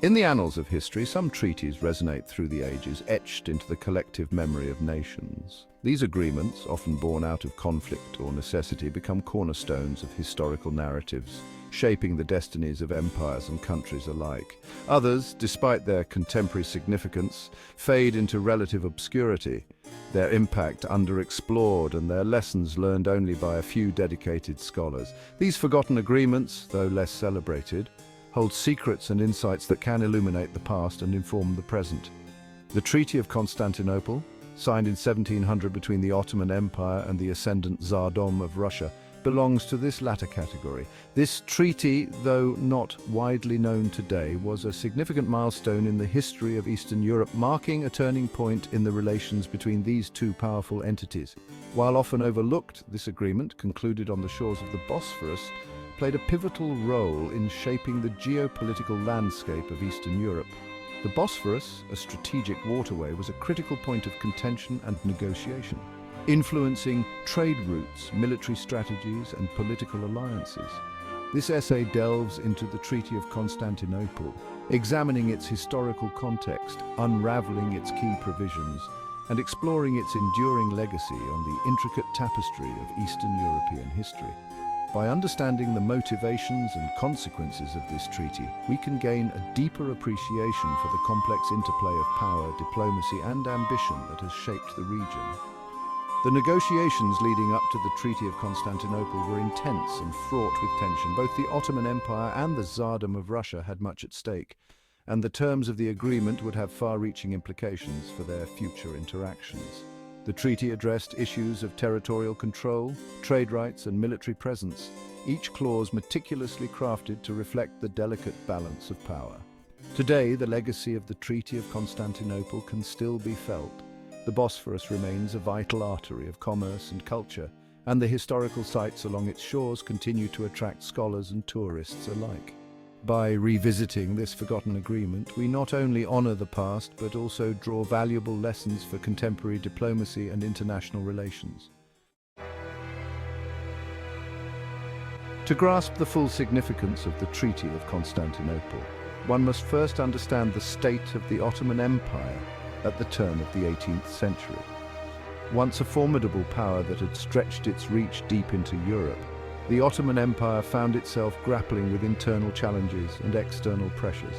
In the annals of history, some treaties resonate through the ages, etched into the collective memory of nations. These agreements, often born out of conflict or necessity, become cornerstones of historical narratives, shaping the destinies of empires and countries alike. Others, despite their contemporary significance, fade into relative obscurity, their impact underexplored and their lessons learned only by a few dedicated scholars. These forgotten agreements, though less celebrated, hold secrets and insights that can illuminate the past and inform the present. The Treaty of Constantinople, signed in 1700 between the Ottoman Empire and the ascendant Tsardom of Russia, belongs to this latter category. This treaty, though not widely known today, was a significant milestone in the history of Eastern Europe, marking a turning point in the relations between these two powerful entities. While often overlooked, this agreement, concluded on the shores of the Bosphorus, played a pivotal role in shaping the geopolitical landscape of Eastern Europe. The Bosphorus, a strategic waterway, was a critical point of contention and negotiation, influencing trade routes, military strategies, and political alliances. This essay delves into the Treaty of Constantinople, examining its historical context, unraveling its key provisions, and exploring its enduring legacy on the intricate tapestry of Eastern European history. By understanding the motivations and consequences of this treaty, we can gain a deeper appreciation for the complex interplay of power, diplomacy, and ambition that has shaped the region. The negotiations leading up to the Treaty of Constantinople were intense and fraught with tension. Both the Ottoman Empire and the Tsardom of Russia had much at stake, and the terms of the agreement would have far-reaching implications for their future interactions. The treaty addressed issues of territorial control, trade rights, and military presence, each clause meticulously crafted to reflect the delicate balance of power. Today, the legacy of the Treaty of Constantinople can still be felt. The Bosphorus remains a vital artery of commerce and culture, and the historical sites along its shores continue to attract scholars and tourists alike. By revisiting this forgotten agreement, we not only honor the past, but also draw valuable lessons for contemporary diplomacy and international relations. To grasp the full significance of the Treaty of Constantinople, one must first understand the state of the Ottoman Empire at the turn of the 18th century. Once a formidable power that had stretched its reach deep into Europe, the Ottoman Empire found itself grappling with internal challenges and external pressures.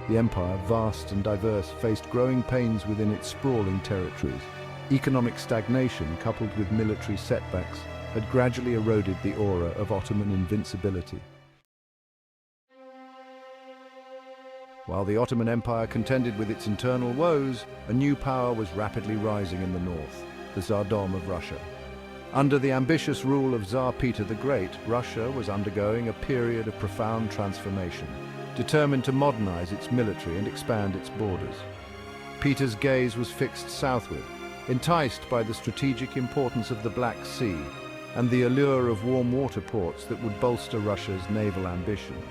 The empire, vast and diverse, faced growing pains within its sprawling territories. Economic stagnation, coupled with military setbacks, had gradually eroded the aura of Ottoman invincibility. While the Ottoman Empire contended with its internal woes, a new power was rapidly rising in the north, the Tsardom of Russia. Under the ambitious rule of Tsar Peter the Great, Russia was undergoing a period of profound transformation, determined to modernize its military and expand its borders. Peter's gaze was fixed southward, enticed by the strategic importance of the Black Sea and the allure of warm water ports that would bolster Russia's naval ambitions.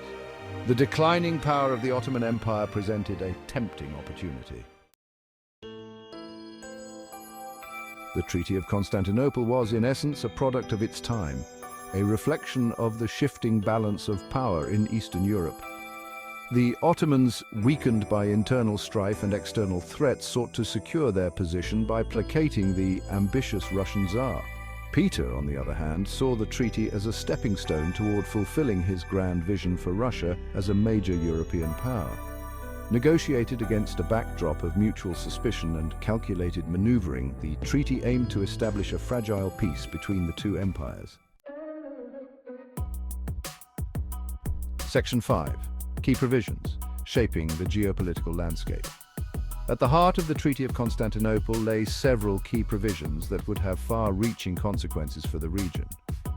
The declining power of the Ottoman Empire presented a tempting opportunity. The Treaty of Constantinople was, in essence, a product of its time, a reflection of the shifting balance of power in Eastern Europe. The Ottomans, weakened by internal strife and external threats, sought to secure their position by placating the ambitious Russian Tsar. Peter, on the other hand, saw the treaty as a stepping stone toward fulfilling his grand vision for Russia as a major European power. Negotiated against a backdrop of mutual suspicion and calculated maneuvering, the treaty aimed to establish a fragile peace between the two empires. Section 5. Key provisions, shaping the geopolitical landscape. At the heart of the Treaty of Constantinople lay several key provisions that would have far-reaching consequences for the region.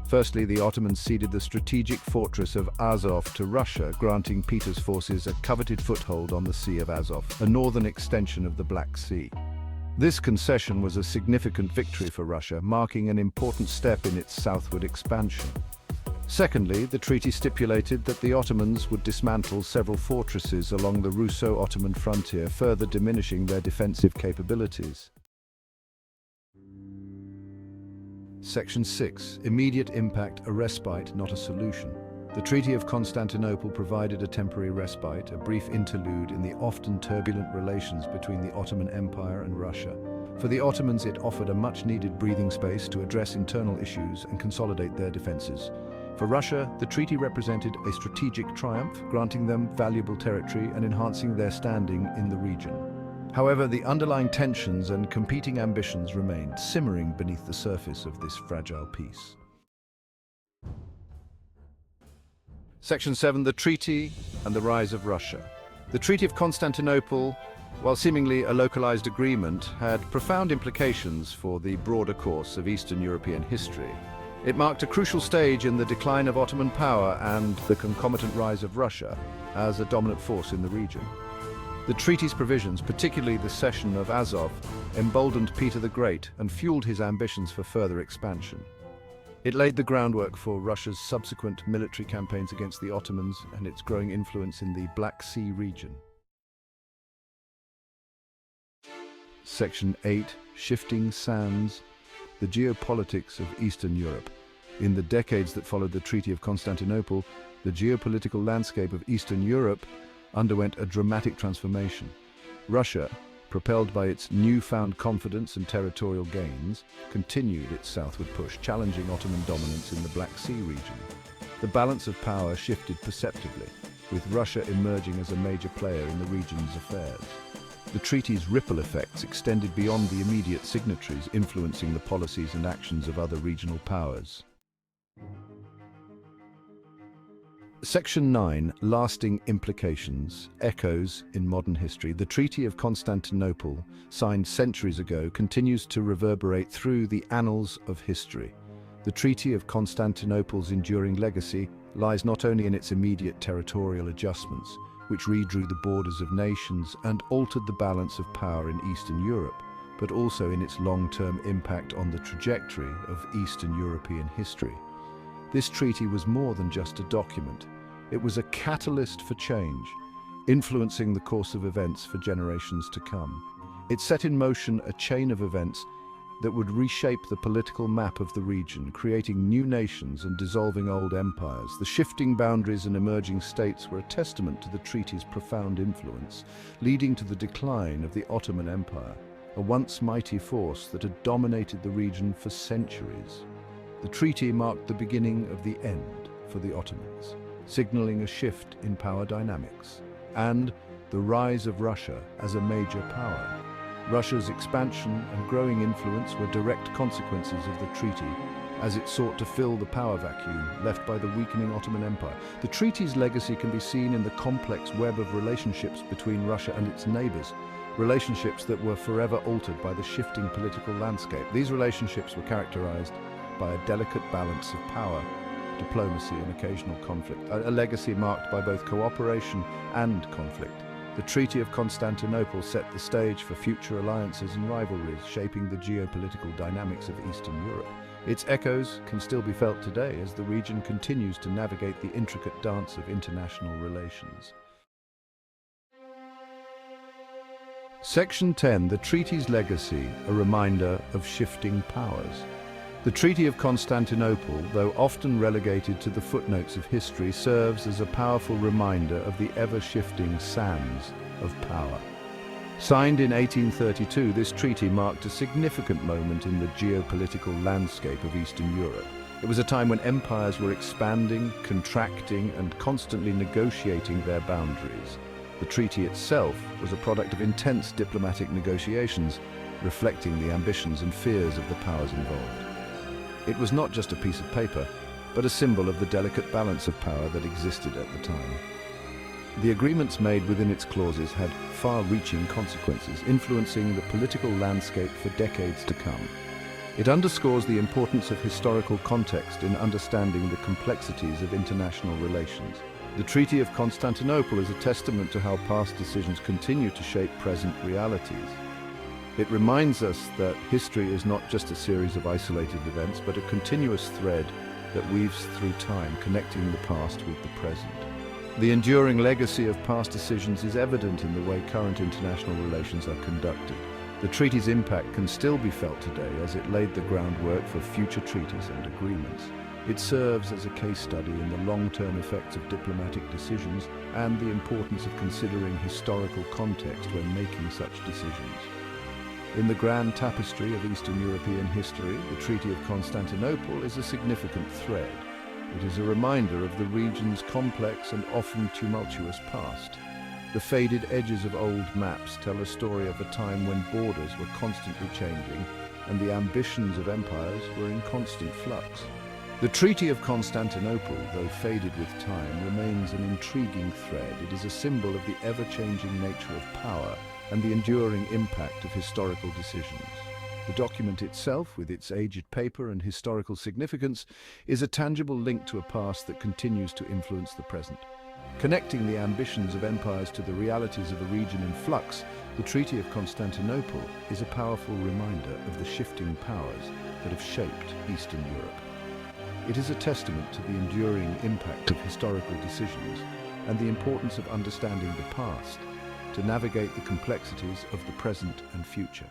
Firstly, the Ottomans ceded the strategic fortress of Azov to Russia, granting Peter's forces a coveted foothold on the Sea of Azov, a northern extension of the Black Sea. This concession was a significant victory for Russia, marking an important step in its southward expansion. Secondly, the treaty stipulated that the Ottomans would dismantle several fortresses along the Russo-Ottoman frontier, further diminishing their defensive capabilities. Section 6. Immediate impact, a respite, not a solution. The Treaty of Constantinople provided a temporary respite, a brief interlude in the often turbulent relations between the Ottoman Empire and Russia. For the Ottomans, it offered a much-needed breathing space to address internal issues and consolidate their defenses. For Russia, the treaty represented a strategic triumph, granting them valuable territory and enhancing their standing in the region. However, the underlying tensions and competing ambitions remained, simmering beneath the surface of this fragile peace. Section 7. The Treaty and the Rise of Russia. The Treaty of Constantinople, while seemingly a localized agreement, had profound implications for the broader course of Eastern European history. It marked a crucial stage in the decline of Ottoman power and the concomitant rise of Russia as a dominant force in the region. The treaty's provisions, particularly the cession of Azov, emboldened Peter the Great and fueled his ambitions for further expansion. It laid the groundwork for Russia's subsequent military campaigns against the Ottomans and its growing influence in the Black Sea region. Section 8. Shifting Sands. The geopolitics of Eastern Europe. In the decades that followed the Treaty of Constantinople, the geopolitical landscape of Eastern Europe underwent a dramatic transformation. Russia, propelled by its newfound confidence and territorial gains, continued its southward push, challenging Ottoman dominance in the Black Sea region. The balance of power shifted perceptibly, with Russia emerging as a major player in the region's affairs. The treaty's ripple effects extended beyond the immediate signatories, influencing the policies and actions of other regional powers. Section 9. Lasting implications. Echoes in modern history. The Treaty of Constantinople, signed centuries ago, continues to reverberate through the annals of history. The Treaty of Constantinople's enduring legacy lies not only in its immediate territorial adjustments, which redrew the borders of nations and altered the balance of power in Eastern Europe, but also in its long-term impact on the trajectory of Eastern European history. This treaty was more than just a document. It was a catalyst for change, influencing the course of events for generations to come. It set in motion a chain of events that would reshape the political map of the region, creating new nations and dissolving old empires. The shifting boundaries and emerging states were a testament to the treaty's profound influence, leading to the decline of the Ottoman Empire, a once mighty force that had dominated the region for centuries. The treaty marked the beginning of the end for the Ottomans, signaling a shift in power dynamics and the rise of Russia as a major power. Russia's expansion and growing influence were direct consequences of the treaty, as it sought to fill the power vacuum left by the weakening Ottoman Empire. The treaty's legacy can be seen in the complex web of relationships between Russia and its neighbors, relationships that were forever altered by the shifting political landscape. These relationships were characterized by a delicate balance of power, diplomacy, and occasional conflict, a legacy marked by both cooperation and conflict. The Treaty of Constantinople set the stage for future alliances and rivalries, shaping the geopolitical dynamics of Eastern Europe. Its echoes can still be felt today as the region continues to navigate the intricate dance of international relations. Section 10. The treaty's legacy, a reminder of shifting powers. The Treaty of Constantinople, though often relegated to the footnotes of history, serves as a powerful reminder of the ever-shifting sands of power. Signed in 1832, this treaty marked a significant moment in the geopolitical landscape of Eastern Europe. It was a time when empires were expanding, contracting, and constantly negotiating their boundaries. The treaty itself was a product of intense diplomatic negotiations, reflecting the ambitions and fears of the powers involved. It was not just a piece of paper, but a symbol of the delicate balance of power that existed at the time. The agreements made within its clauses had far-reaching consequences, influencing the political landscape for decades to come. It underscores the importance of historical context in understanding the complexities of international relations. The Treaty of Constantinople is a testament to how past decisions continue to shape present realities. It reminds us that history is not just a series of isolated events, but a continuous thread that weaves through time, connecting the past with the present. The enduring legacy of past decisions is evident in the way current international relations are conducted. The treaty's impact can still be felt today as it laid the groundwork for future treaties and agreements. It serves as a case study in the long-term effects of diplomatic decisions and the importance of considering historical context when making such decisions. In the grand tapestry of Eastern European history, the Treaty of Constantinople is a significant thread. It is a reminder of the region's complex and often tumultuous past. The faded edges of old maps tell a story of a time when borders were constantly changing and the ambitions of empires were in constant flux. The Treaty of Constantinople, though faded with time, remains an intriguing thread. It is a symbol of the ever-changing nature of power and the enduring impact of historical decisions. The document itself, with its aged paper and historical significance, is a tangible link to a past that continues to influence the present. Connecting the ambitions of empires to the realities of a region in flux, the Treaty of Constantinople is a powerful reminder of the shifting powers that have shaped Eastern Europe. It is a testament to the enduring impact of historical decisions and the importance of understanding the past to navigate the complexities of the present and future.